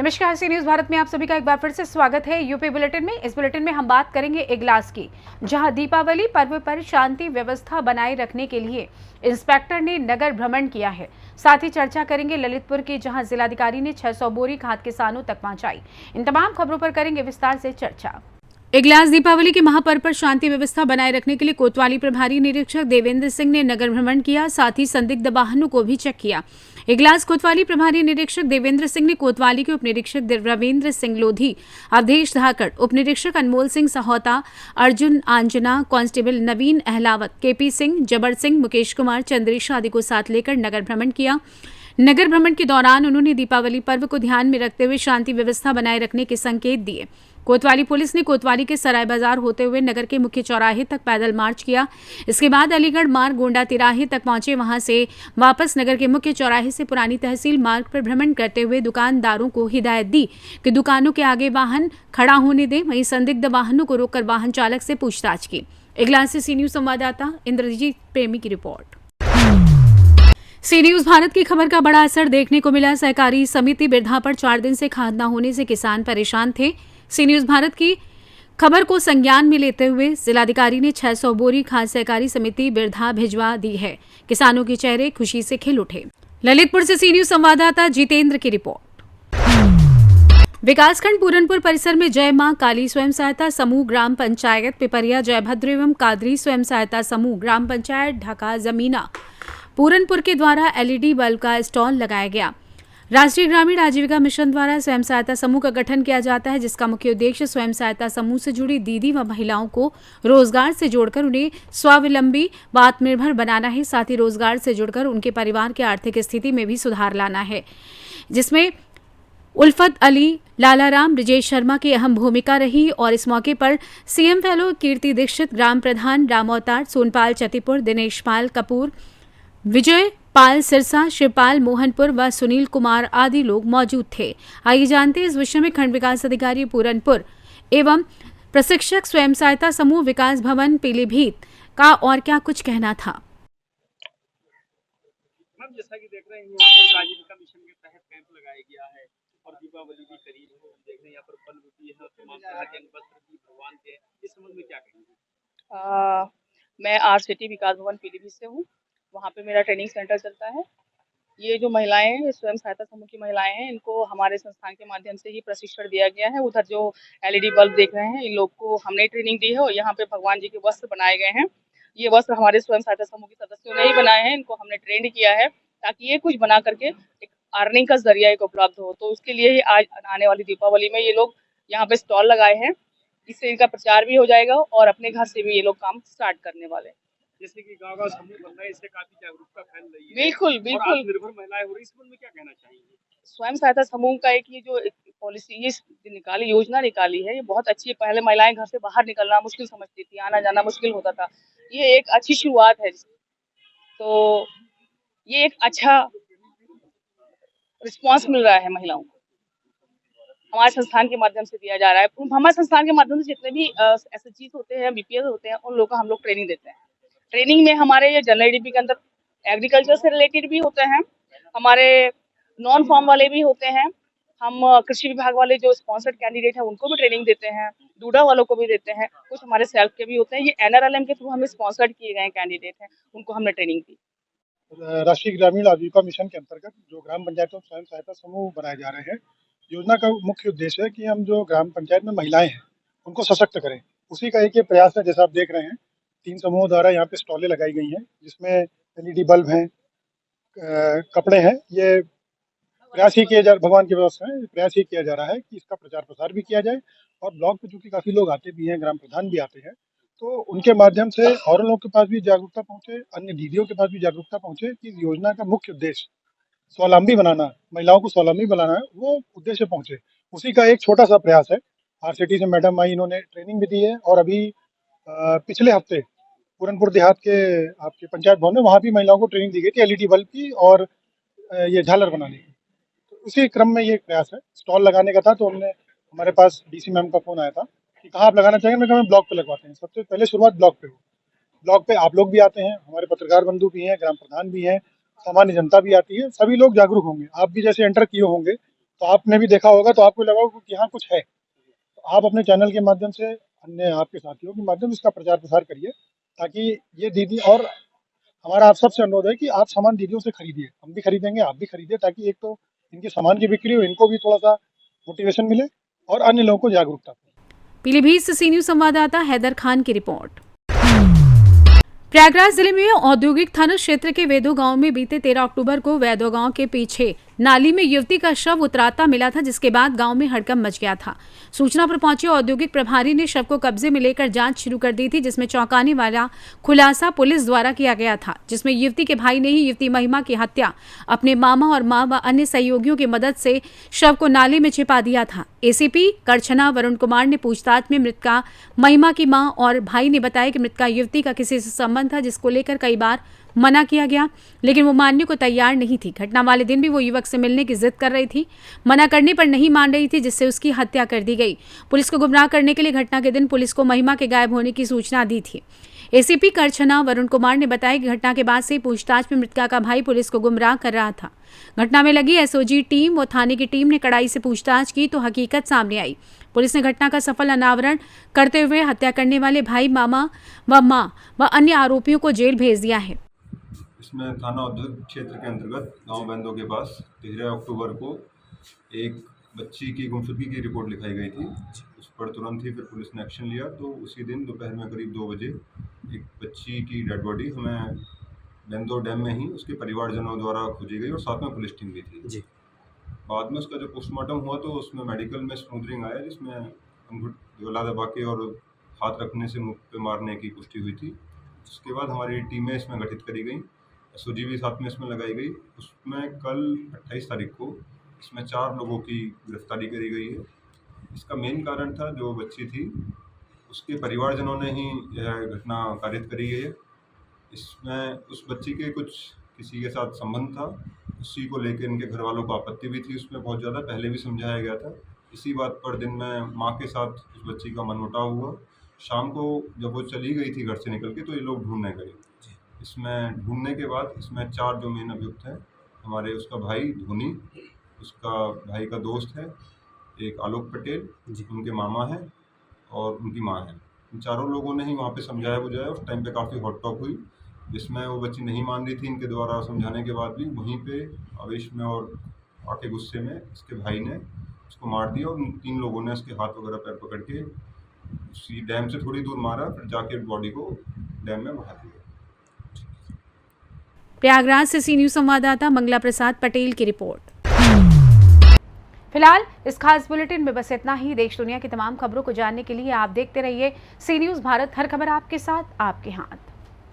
नमस्कार, सी न्यूज भारत में आप सभी का एक बार फिर से स्वागत है। यूपी बुलेटिन में इस बुलेटिन में हम बात करेंगे इगलास की, जहां दीपावली पर्व पर शांति व्यवस्था बनाए रखने के लिए इंस्पेक्टर ने नगर भ्रमण किया है। साथ ही चर्चा करेंगे ललितपुर की, जहां जिलाधिकारी ने 600 बोरी खाद किसानों तक पहुंचाई। इन तमाम खबरों पर करेंगे विस्तार से चर्चा। इगलास दीपावली के महापर्व पर शांति व्यवस्था बनाए रखने के लिए कोतवाली प्रभारी निरीक्षक देवेंद्र सिंह ने नगर भ्रमण किया, साथ ही संदिग्ध वाहनों को भी चेक किया। इगलास कोतवाली प्रभारी निरीक्षक देवेंद्र सिंह ने कोतवाली के उप निरीक्षक रविंद्र सिंह लोधी, अवधेश धाकड़, उप निरीक्षक अनमोल सिंह सहोता, अर्जुन आंजना, कांस्टेबल नवीन अहलावत, केपी सिंह, जबर सिंह, मुकेश कुमार, चंद्रेश आदि को साथ लेकर नगर भ्रमण किया। नगर भ्रमण के दौरान उन्होंने दीपावली पर्व को ध्यान में रखते हुए शांति व्यवस्था बनाए रखने के संकेत दिए। कोतवाली पुलिस ने कोतवाली के सराय बाजार होते हुए नगर के मुख्य चौराहे तक पैदल मार्च किया। इसके बाद अलीगढ़ मार्ग गोंडा तिराहे तक पहुंचे। वहां से वापस नगर के मुख्य चौराहे से पुरानी तहसील मार्ग पर भ्रमण करते हुए दुकानदारों को हिदायत दी कि दुकानों के आगे वाहन खड़ा होने दें। वहीं संदिग्ध वाहनों को रोककर वाहन चालक से पूछताछ की। इगलास से सी न्यूज संवाददाता इंद्रजीत प्रेमी की रिपोर्ट। सी न्यूज भारत की खबर का बड़ा असर देखने को मिला। सहकारी समिति बिरधा पर 4 दिन से खाद न होने से किसान परेशान थे। सी न्यूज भारत की खबर को संज्ञान में लेते हुए जिलाधिकारी ने 600 बोरी खाद सहकारी समिति बिरधा भिजवा दी है। किसानों के चेहरे खुशी से खिल उठे। ललितपुर से सी न्यूज संवाददाता जितेंद्र की रिपोर्ट। विकासखंड पूरनपुर परिसर में जय मां काली स्वयं सहायता समूह ग्राम पंचायत पिपरिया, जयभद्र एवं कादरी स्वयं सहायता समूह ग्राम पंचायत ढका जमीना पूरनपुर के द्वारा एलईडी बल्ब का स्टॉल लगाया गया। राष्ट्रीय ग्रामीण आजीविका मिशन द्वारा स्वयं सहायता समूह का गठन किया जाता है, जिसका मुख्य उद्देश्य स्वयं सहायता समूह से जुड़ी दीदी व महिलाओं को रोजगार से जोड़कर उन्हें स्वावलंबी व आत्मनिर्भर बनाना है। साथ ही रोजगार से जुड़कर उनके परिवार की आर्थिक स्थिति में भी सुधार लाना है, जिसमें उल्फत अली, लालाराम, ब्रिजेश शर्मा की अहम भूमिका रही। और इस मौके पर सीएम फेलो कीर्ति दीक्षित, ग्राम प्रधान रामअवतार, सोनपाल चतीपुर, दिनेश पाल कपूर, विजय पाल सिरसा, शिवपाल मोहनपुर व सुनील कुमार आदि लोग मौजूद थे। आइए जानते हैं इस विषय में खंड विकास अधिकारी पूरनपुर एवं प्रशिक्षक स्वयं सहायता समूह विकास भवन पीलीभीत का और क्या कुछ कहना था। मैम, जैसा कि देख रहे हैं यहाँ पर आजीविका मिशन के तहत कैंप लगाया गया है और दीपावली भी करीब है। देख रहे हैं यहाँ पर बल्ब भी है, तमाम तरह के वस्त्र भी भगवान के। इस संबंध में क्या कहेंगे? मैं आरसीटी विकास भवन पीलीभीत से हूँ। वहाँ पे मेरा ट्रेनिंग सेंटर चलता है। ये जो महिलाएं हैं, स्वयं सहायता समूह की महिलाएं हैं, इनको हमारे संस्थान के माध्यम से ही प्रशिक्षण दिया गया है। उधर जो एलईडी बल्ब देख रहे हैं, इन लोग को हमने ट्रेनिंग दी है और यहाँ पे भगवान जी के वस्त्र बनाए गए हैं। ये वस्त्र हमारे स्वयं सहायता समूह के सदस्यों ने ही बनाए हैं। इनको हमने ट्रेंड किया है ताकि ये कुछ बना करके एक अर्निंग का जरिया एक उपलब्ध हो। तो उसके लिए ही आज आने वाली दीपावली में ये लोग यहाँ पे स्टॉल लगाए हैं। इससे इनका प्रचार भी हो जाएगा और अपने घर से भी ये लोग काम स्टार्ट करने वाले हैं। जैसे कि गाँव समूह बन रहा है, इससे काफी जागरूकता फैल रही है। बिल्कुल बिल्कुल। और आत्मनिर्भर महिलाएं हो रही है, इस संबंध में क्या कहना चाहेंगे? स्वयं सहायता समूह का एक ये जो पॉलिसी ये निकाली, योजना निकाली है, ये बहुत अच्छी है। पहले महिलाएं घर से बाहर निकलना मुश्किल समझती थी, आना जाना मुश्किल होता था। ये एक अच्छी शुरुआत है। तो ये एक अच्छा रिस्पांस मिल रहा है महिलाओं को, हमारे संस्थान के माध्यम से दिया जा रहा है। हमारे संस्थान के माध्यम से जितने भी एसएचजी होते हैं, बीपीएस होते हैं, उन लोगों को हम लोग ट्रेनिंग देते हैं। ट्रेनिंग में हमारे ये जनरल डीपी के अंदर एग्रीकल्चर से रिलेटेड भी होते हैं, हमारे नॉन फॉर्म वाले भी होते हैं। हम कृषि विभाग वाले जो स्पॉन्सर्ड कैंडिडेट हैं उनको भी ट्रेनिंग देते हैं, डूडा वालों को भी देते हैं, कुछ हमारे सेल्फ के भी होते हैं। ये एनआरएलएम के थ्रू हमें स्पॉन्सर्ड किए गए कैंडिडेट हैं, उनको हमने ट्रेनिंग दी। राष्ट्रीय ग्रामीण आजीविका मिशन के अंतर्गत जो ग्राम पंचायतों स्वयं सहायता समूह बनाए जा रहे हैं, योजना का मुख्य उद्देश्य है कि हम जो ग्राम पंचायत में महिलाएं हैं उनको सशक्त करें। उसी का एक ये प्रयास है। जैसा आप देख रहे हैं, 3 समूहों द्वारा यहाँ पे स्टॉलें लगाई गई हैं, जिसमें एलईडी बल्ब हैं, कपड़े हैं। ये प्रयास ही किया जा भगवान की व्यवस्था है, प्रयास ही किया जा रहा है कि इसका प्रचार प्रसार भी किया जाए। और ब्लॉक पे चूँकि काफ़ी लोग आते भी हैं, ग्राम प्रधान भी आते हैं, तो उनके माध्यम से और लोगों के पास भी जागरूकता पहुँचे, अन्य दीदियों के पास भी जागरूकता पहुँचे कि योजना का मुख्य उद्देश्य स्वावलंबी बनाना, महिलाओं को स्वावलंबी बनाना है, वो उद्देश्य पहुँचे। उसी का एक छोटा सा प्रयास है। आरसीटी से मैडम आई, इन्होंने ट्रेनिंग भी दी है। और अभी पिछले हफ्ते पूरनपुर देहात के आपके पंचायत भवन में वहाँ भी महिलाओं को ट्रेनिंग दी गई थी एलईडी बल्ब की और ये झालर बनाने की। तो उसी क्रम में ये प्रयास है। स्टॉल लगाने का था, तो हमने हमारे पास डीसी मैम का फ़ोन आया था कि कहाँ आप लगाना चाहेंगे। मैं कहा ब्लॉक पे लगवाते हैं। सबसे पहले शुरुआत ब्लॉक पे हो। ब्लॉक पे आप लोग भी आते हैं, हमारे पत्रकार बंधु भी हैं, ग्राम प्रधान भी हैं, सामान्य जनता भी आती है। सभी लोग जागरूक होंगे। आप भी जैसे एंटर किए होंगे, तो आपने भी देखा होगा, तो आपको लगा होगा कि यहाँ कुछ है। तो आप अपने चैनल के माध्यम से, अन्य आपके साथियों के माध्यम से इसका प्रचार प्रसार करिए, ताकि ये दीदी, और हमारा आप सबसे अनुरोध है कि आप सामान दीदियों से खरीदिए, हम भी खरीदेंगे, आप भी खरीदिए, ताकि एक तो इनके सामान की बिक्री हो, इनको भी थोड़ा सा मोटिवेशन मिले और अन्य लोगों को जागरूकता मिले। पीलीभीत से सी न्यूज संवाददाता हैदर खान की रिपोर्ट। प्रयागराज जिले में औद्योगिक थाना क्षेत्र के वेदो गांव में बीते 13 अक्टूबर को वेदो गांव के पीछे नाली में युवती का शव उतराता मिला था, जिसके बाद गांव में हड़कंप मच गया था। सूचना पर पहुंचे औद्योगिक प्रभारी ने शव को कब्जे में लेकर जांच शुरू कर दी थी, जिसमें चौंकाने वाला खुलासा पुलिस द्वारा किया गया था, जिसमें युवती के भाई ने ही युवती महिमा की हत्या अपने मामा और मां व अन्य सहयोगियों की मदद से शव को नाली में छिपा दिया था। एसीपी करछना वरुण कुमार ने पूछताछ में मृतका महिमा की मां और भाई ने बताया कि मृतका युवती का किसी से संबंध था, जिसको लेकर कई बार मना किया गया, लेकिन वो मानने को तैयार नहीं थी। घटना वाले दिन भी वो युवक से मिलने की जिद कर रही थी, मना करने पर नहीं मान रही थी, जिससे उसकी हत्या कर दी गई। पुलिस को गुमराह करने के लिए घटना के दिन पुलिस को महिमा के गायब होने की सूचना दी थी। एसीपी करछना वरुण कुमार ने बताया कि घटना के बाद से पूछताछ में मृतका का भाई पुलिस को गुमराह कर रहा था। घटना में लगी एसओजी टीम व थाने की टीम ने कड़ाई से पूछताछ की तो हकीकत सामने आई। पुलिस ने घटना का सफल अनावरण करते हुए हत्या करने वाले भाई, मामा व मां व अन्य आरोपियों को जेल भेज दिया है। इसमें थाना औद्योगिक क्षेत्र के अंतर्गत गांव बेंदो के पास 13 अक्टूबर को एक बच्ची की गुमशुदगी की रिपोर्ट लिखाई गई थी। उस पर तुरंत ही फिर पुलिस ने एक्शन लिया, तो उसी दिन दोपहर में करीब 2 बजे एक बच्ची की डेड बॉडी हमें बेंदो डैम में ही उसके परिवारजनों द्वारा खोजी गई और साथ में पुलिस टीम भी थी जी। बाद में उसका जो पोस्टमार्टम हुआ तो उसमें मेडिकल में स्मूदरिंग आया, जिसमें गला दबा के और हाथ रखने से मुख पे मारने की पुष्टि हुई थी। उसके बाद हमारी टीमें इसमें गठित करी गई, एसओजी भी साथ में इसमें लगाई गई। उसमें कल 28 तारीख को इसमें 4 लोगों की गिरफ्तारी करी गई है। इसका मेन कारण था, जो बच्ची थी उसके परिवारजनों ने ही यह घटना कारित करी गई है। इसमें उस बच्ची के कुछ किसी के साथ संबंध था, उसी को लेकर इनके घर वालों को आपत्ति भी थी उसमें बहुत ज़्यादा, पहले भी समझाया गया था। इसी बात पर दिन में माँ के साथ उस बच्ची का मनमुटाव हुआ। शाम को जब वो चली गई थी घर से निकल के, तो ये लोग ढूंढने गए। इसमें ढूंढने के बाद इसमें 4 जो मेन अभियुक्त हैं, हमारे उसका भाई धोनी, उसका भाई का दोस्त है एक आलोक पटेल, उनके मामा हैं और उनकी माँ है। इन चारों लोगों ने ही वहाँ पे समझाया बुझाया। उस टाइम पे काफ़ी हॉट टॉक हुई, जिसमें वो बच्ची नहीं मान रही थी। इनके द्वारा समझाने के बाद भी वहीं पे आवेश में और आके गुस्से में इसके भाई ने उसको मार दिया और 3 लोगों ने उसके हाथ वगैरह पैर पकड़ के उसी डैम से थोड़ी दूर मारा, फिर जाके बॉडी को डैम में बहा दिया। प्रयागराज से सी न्यूज संवाददाता मंगला प्रसाद पटेल की रिपोर्ट। फिलहाल इस खास बुलेटिन में बस इतना ही। देश दुनिया की तमाम खबरों को जानने के लिए आप देखते रहिए सी न्यूज भारत, हर खबर आपके साथ, आपके हाथ।